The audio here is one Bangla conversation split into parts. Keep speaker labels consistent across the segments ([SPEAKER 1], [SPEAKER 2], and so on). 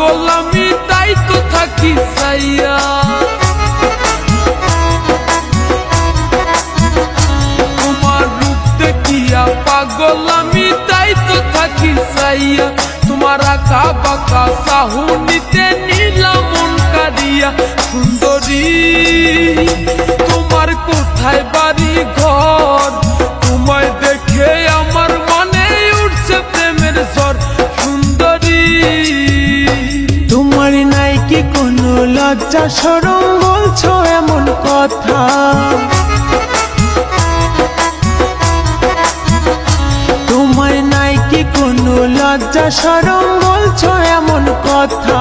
[SPEAKER 1] পাগল আমি তাই তো থাকি চাইয়া। তোমার রূপ দেখিয়া পাগল আমি তাই তো থাকি চাইয়া। তোমার আঁকা বাঁকা চাহনিতে নিলাম মন কারিয়া। সুন্দরী তোমার কোথায় বাড়ি ঘর, তোমায় দেখে আমার মনে উঠছে প্রেমের ঝড়। সুন্দরী
[SPEAKER 2] তোমার নাই কি কোনো লজ্জা শরম, বলছো এমন কথা? তোমার নাই কি কোনো লজ্জা শরম, বলছো এমন কথা?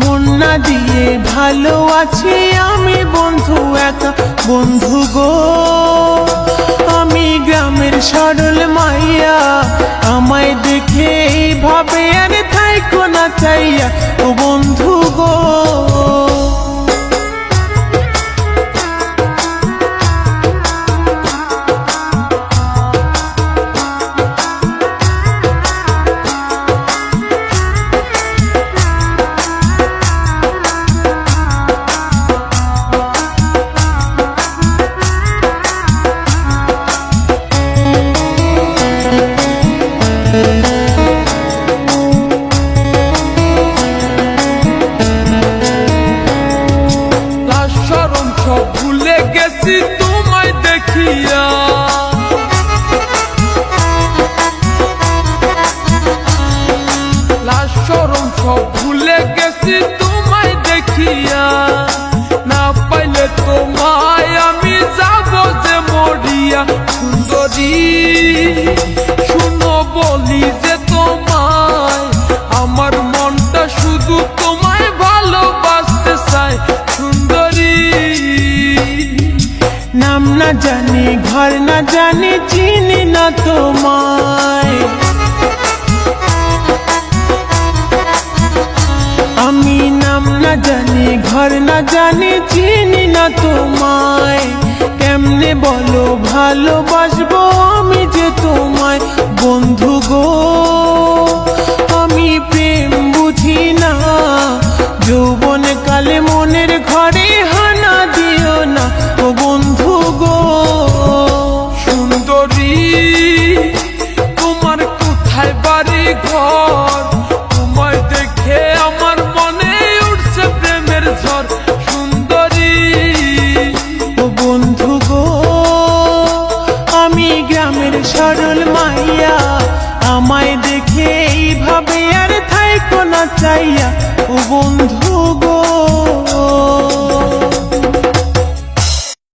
[SPEAKER 2] মন না দিয়ে ভালো আছি আমি বন্ধু একা। বন্ধু গো আমি গ্রামের সরল মাইয়া, আমায় দেখে এইভাবে আর থাইকো না চাইয়া। ও বন্ধু গো
[SPEAKER 1] ভুলে গেছি তোমায় দেখিয়া। লাজ শরম সব ভুলে গেছি তোমায় দেখিয়া। না পাইলে তোমায় আমি যাব যে মরিয়া। সুন্দরী শুনো বলি যে তোমায়, আমার মনটা শুধু তোমায় ভালোবাসতে চায়। সুন্দরী
[SPEAKER 2] নাম না জানি ঘর না জানি চিনি না তোমায়। আমি নাম না জানি ঘর না জানি চিনি না তোমায়। কেমনে বলো ভালোবাসবো আমি যে তোমায়। বন্ধু গো আমি প্রেম বুঝি না, যৌবন কালে মনের ঘরে হানা দিও না। ও বন্ধু গো
[SPEAKER 1] সুন্দরী তোমার কোথায় বাড়ি ঘর, তোমায় দেখে আমার মনে উঠছে প্রেমের ঝড়। সুন্দরী
[SPEAKER 2] ও বন্ধু গো আমি গ্রামের সরল মাইয়া, আমায় দেখে এইভাবে আর থাইকো না চাইয়া। ও বন্ধু